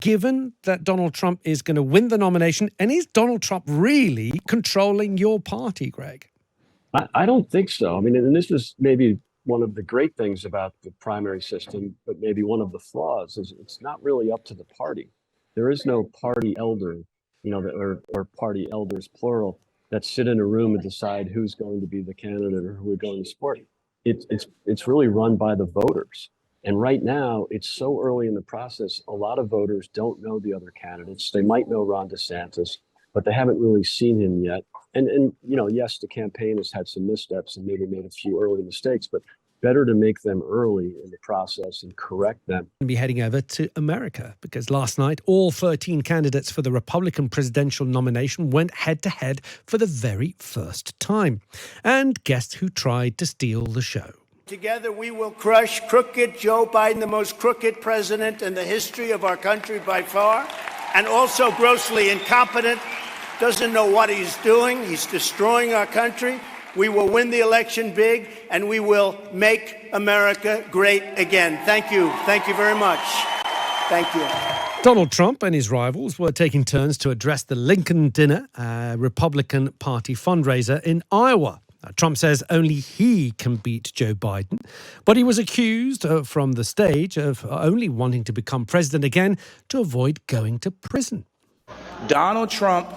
given that Donald Trump is going to win the nomination? And is Donald Trump really controlling your party, Greg? I don't think so. I mean, and this is maybe one of the great things about the primary system, but maybe one of the flaws is it's not really up to the party. There is no party elder, or party elders, plural, that sit in a room and decide who's going to be the candidate or who we're going to support. It's really run by the voters. And right now, it's so early in the process, a lot of voters don't know the other candidates. They might know Ron DeSantis, but they haven't really seen him yet. And yes, the campaign has had some missteps and maybe made a few early mistakes, but better to make them early in the process and correct them. We'll be heading over to America because last night, all 13 candidates for the Republican presidential nomination went head-to-head for the very first time. And guess who tried to steal the show? Together we will crush crooked Joe Biden, the most crooked president in the history of our country by far, and also grossly incompetent, doesn't know what he's doing. He's destroying our country. We will win the election big, and we will make America great again. Thank you. Thank you very much. Thank you. Donald Trump and his rivals were taking turns to address the Lincoln Dinner, a Republican Party fundraiser in Iowa. Trump says only he can beat Joe Biden, but he was accused from the stage of only wanting to become president again to avoid going to prison. Donald Trump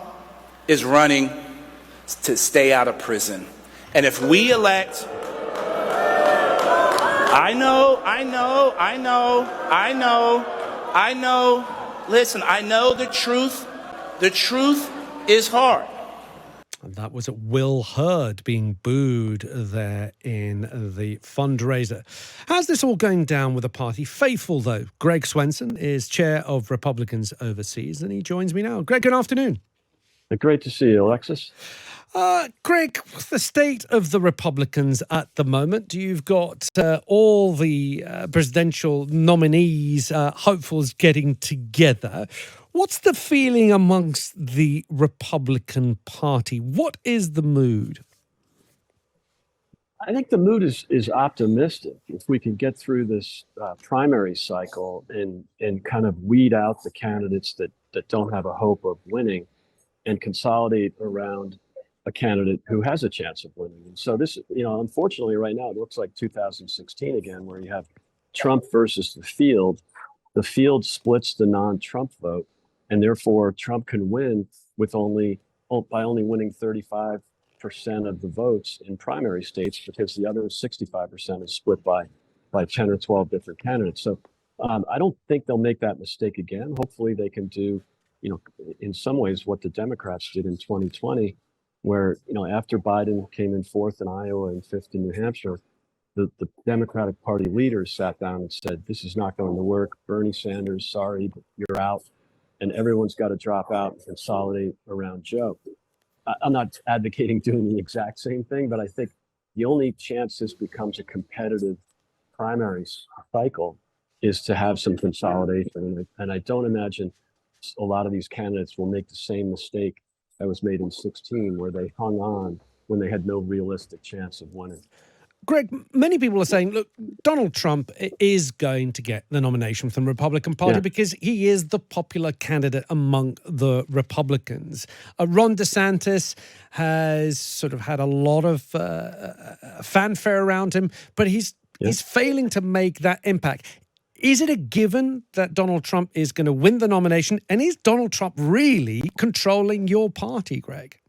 is running to stay out of prison. And if we elect... I know. Listen, I know the truth. The truth is hard. And that was Will Hurd being booed there in the fundraiser. How's this all going down with the party faithful, though? Greg Swenson is chair of Republicans Overseas, and he joins me now. Greg, good afternoon. Great to see you, Alexis. Greg, what's the state of the Republicans at the moment? You've got all the presidential nominees, hopefuls getting together. What's the feeling amongst the Republican Party? What is the mood? I think the mood is optimistic. If we can get through this primary cycle and kind of weed out the candidates that don't have a hope of winning and consolidate around a candidate who has a chance of winning. And so this, unfortunately right now, it looks like 2016 again, where you have Trump versus the field. The field splits the non-Trump vote, and therefore Trump can win by only winning 35% of the votes in primary states, because the other 65% is split by 10 or 12 different candidates. So I don't think they'll make that mistake again. Hopefully they can do, in some ways what the Democrats did in 2020, where, after Biden came in fourth in Iowa and fifth in New Hampshire, the Democratic Party leaders sat down and said, this is not going to work. Bernie Sanders, sorry, but you're out. And everyone's got to drop out and consolidate around Joe. I'm not advocating doing the exact same thing, but I think the only chance this becomes a competitive primary cycle is to have some consolidation. And I don't imagine a lot of these candidates will make the same mistake that was made in 2016, where they hung on when they had no realistic chance of winning. Greg, many people are saying, look, Donald Trump is going to get the nomination from the Republican Party because he is the popular candidate among the Republicans. Ron DeSantis has sort of had a lot of fanfare around him, but he's failing to make that impact. Is it a given that Donald Trump is going to win the nomination? And is Donald Trump really controlling your party, Greg?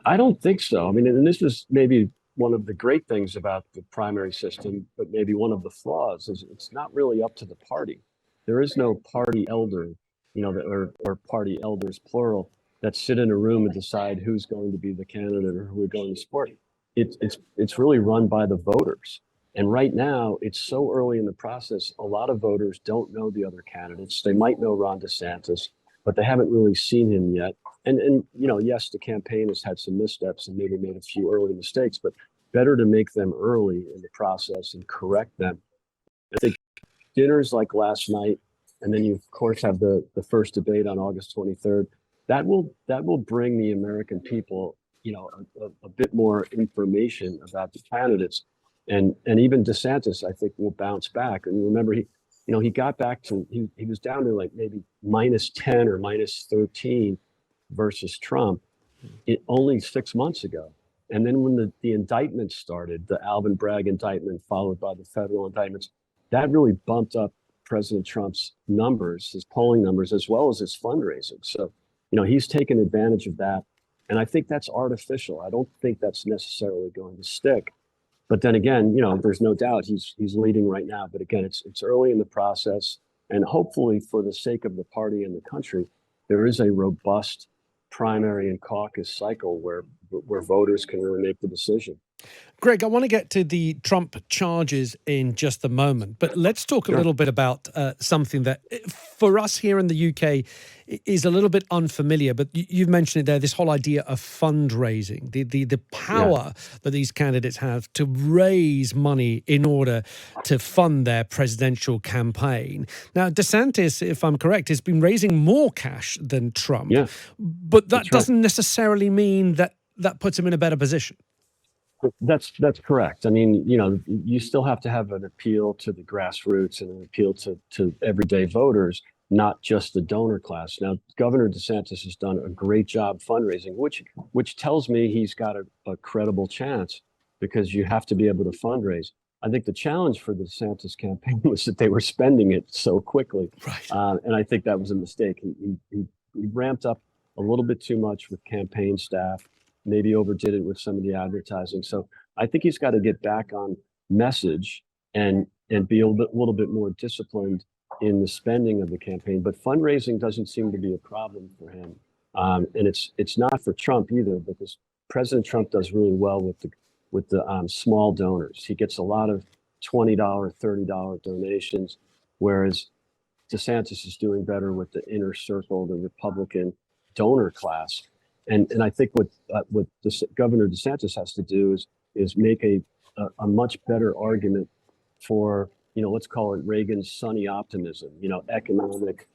I don't think so. I mean, and this is maybe one of the great things about the primary system, but maybe one of the flaws is it's not really up to the party. There is no party elder, or party elders, plural, that sit in a room and decide who's going to be the candidate or who we're going to support. It's really run by the voters. And right now, it's so early in the process, a lot of voters don't know the other candidates. They might know Ron DeSantis, but they haven't really seen him yet. And yes, the campaign has had some missteps and maybe made a few early mistakes, but better to make them early in the process and correct them. I think dinners like last night, and then you, of course, have the first debate on August 23rd. That will bring the American people, a bit more information about the candidates. And even DeSantis, I think, will bounce back. And remember, he got back to, he was down to like maybe -10 or -13 versus Trump only 6 months ago. And then when the indictments started, the Alvin Bragg indictment followed by the federal indictments, that really bumped up President Trump's numbers, his polling numbers, as well as his fundraising. So, he's taken advantage of that. And I think that's artificial. I don't think that's necessarily going to stick. But then again, there's no doubt he's leading right now. But again, it's early in the process. And hopefully, for the sake of the party and the country, there is a robust primary and caucus cycle where voters can really make the decision. Greg, I want to get to the Trump charges in just a moment, but let's talk a little bit about something that for us here in the UK is a little bit unfamiliar, but you've mentioned it there, this whole idea of fundraising, the power that these candidates have to raise money in order to fund their presidential campaign. Now, DeSantis, if I'm correct, has been raising more cash than Trump, but that doesn't necessarily mean that puts him in a better position. That's correct. I mean, you still have to have an appeal to the grassroots and an appeal to everyday voters, not just the donor class. Now, Governor DeSantis has done a great job fundraising, which tells me he's got a credible chance, because you have to be able to fundraise. I think the challenge for the DeSantis campaign was that they were spending it so quickly. Right. And I think that was a mistake. He ramped up a little bit too much with campaign staff, maybe overdid it with some of the advertising. So I think he's got to get back on message and be a little bit more disciplined in the spending of the campaign. But fundraising doesn't seem to be a problem for him. And it's not for Trump either, because President Trump does really well with the small donors. He gets a lot of $20, $30 donations, whereas DeSantis is doing better with the inner circle, the Republican donor class. And I think what Governor DeSantis has to do is make a much better argument for, let's call it Reagan's sunny optimism, economic,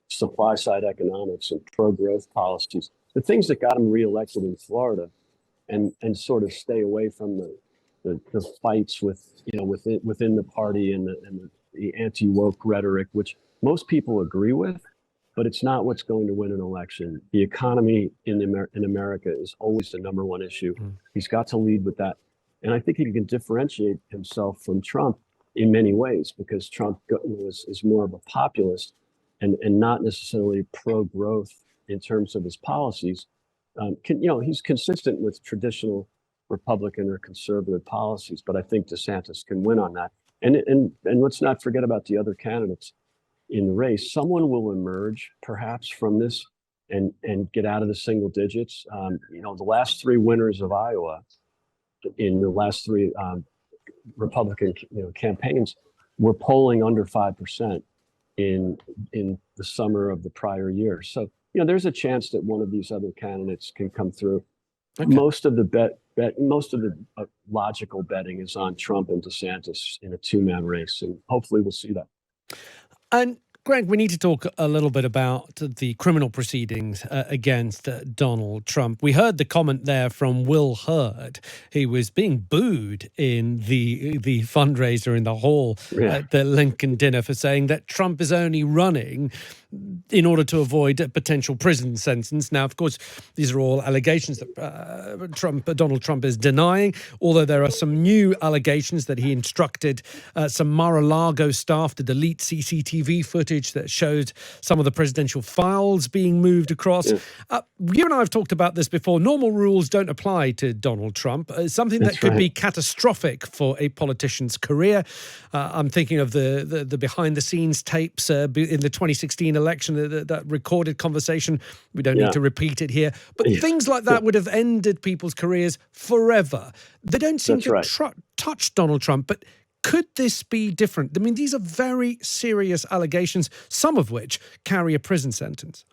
supply side economics and pro-growth policies, the things that got him reelected in Florida, and sort of stay away from the fights within the party and the anti-woke rhetoric, which most people agree with. But it's not what's going to win an election. The economy in America is always the number one issue. He's got to lead with that. And I think he can differentiate himself from Trump in many ways, because Trump is more of a populist and not necessarily pro-growth in terms of his policies. He's consistent with traditional Republican or conservative policies, but I think DeSantis can win on that. And let's not forget about the other candidates in the race. Someone will emerge perhaps from this and get out of the single digits. The last three winners of Iowa in the last three Republican campaigns were polling under 5% in the summer of the prior year. So there's a chance that one of these other candidates can come through. Okay. Most of the logical betting is on Trump and DeSantis in a two-man race, and hopefully we'll see that. And Greg, we need to talk a little bit about the criminal proceedings against Donald Trump. We heard the comment there from Will Hurd. He was being booed in the fundraiser in the hall at the Lincoln dinner for saying that Trump is only running in order to avoid a potential prison sentence. Now, of course, these are all allegations that Donald Trump is denying, although there are some new allegations that he instructed some Mar-a-Lago staff to delete CCTV footage that showed some of the presidential files being moved across. You and I have talked about this before. Normal rules don't apply to Donald Trump. Something that could be catastrophic for a politician's career. I'm thinking of the behind-the-scenes tapes in the 2016 election, that recorded conversation. We don't need to repeat it here. But things like that would have ended people's careers forever. They don't seem to touch Donald Trump, but could this be different? I mean, these are very serious allegations, some of which carry a prison sentence.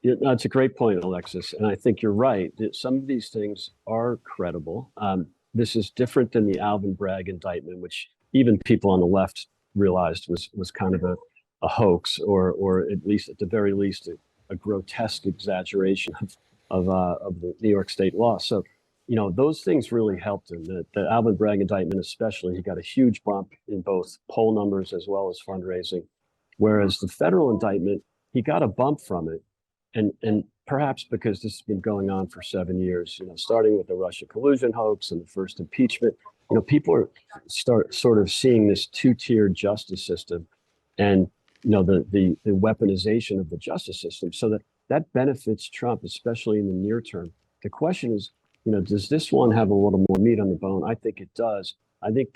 That's a great point, Alexis. And I think you're right. Some of these things are credible. This is different than the Alvin Bragg indictment, which even people on the left realized was kind of a hoax, or at least, at the very least, a grotesque exaggeration of the New York state law. So those things really helped him. The Alvin Bragg indictment, especially, he got a huge bump in both poll numbers as well as fundraising. Whereas the federal indictment, he got a bump from it. And perhaps because this has been going on for 7 years, starting with the Russia collusion hoax and the first impeachment, people are sort of seeing this two-tiered justice system and, the weaponization of the justice system. So that benefits Trump, especially in the near term. The question is, does this one have a little more meat on the bone? I think it does. I think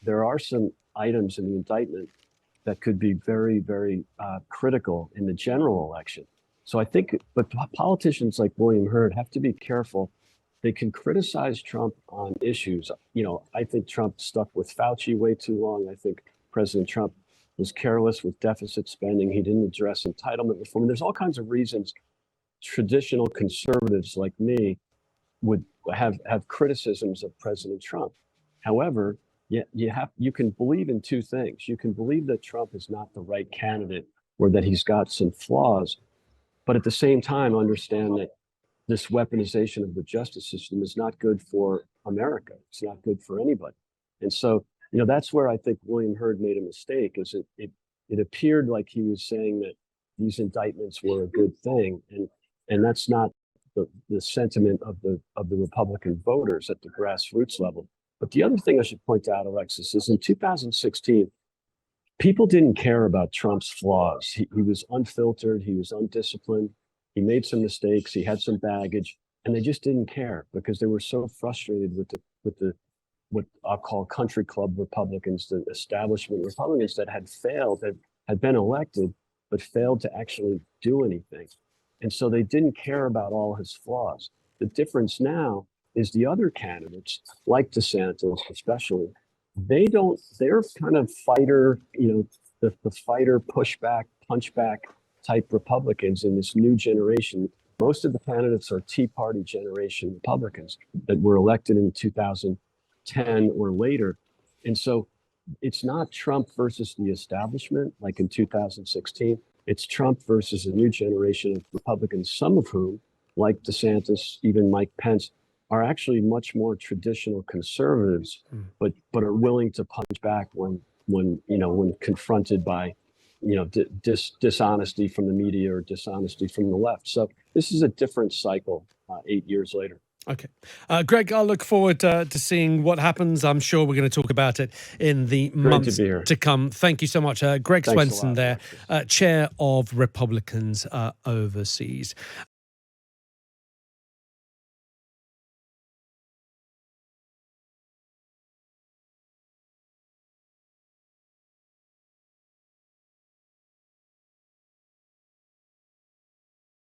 there are some items in the indictment that could be very, very critical in the general election. So I think, but politicians like William Hurd have to be careful. They can criticize Trump on issues. I think Trump stuck with Fauci way too long. I think President Trump was careless with deficit spending. He didn't address entitlement reform. There's all kinds of reasons traditional conservatives like me would have criticisms of President Trump. However, you can believe in two things. You can believe that Trump is not the right candidate or that he's got some flaws, but at the same time understand that this weaponization of the justice system is not good for America. It's not good for anybody. And so, that's where I think William Hurd made a mistake, is it appeared like he was saying that these indictments were a good thing. And that's not the sentiment of the Republican voters at the grassroots level. But the other thing I should point out, Alexis, is in 2016, people didn't care about Trump's flaws. He was unfiltered. He was undisciplined. He made some mistakes. He had some baggage, and they just didn't care because they were so frustrated with the what I'll call country club Republicans, the establishment Republicans that had failed, that had been elected, but failed to actually do anything. And so they didn't care about all his flaws. The difference now is the other candidates, like DeSantis especially, they're kind of fighter, the fighter, pushback, punchback type Republicans in this new generation. Most of the candidates are Tea Party generation Republicans that were elected in 2010 or later. And so it's not Trump versus the establishment like in 2016. It's Trump versus a new generation of Republicans, some of whom, like DeSantis, even Mike Pence, are actually much more traditional conservatives, but are willing to punch back when confronted by dishonesty from the media or dishonesty from the left. So this is a different cycle 8 years later. Okay. Greg, I'll look forward to seeing what happens. I'm sure we're going to talk about it in the months to come. Thank you so much. Greg Swenson there, chair of Republicans Overseas.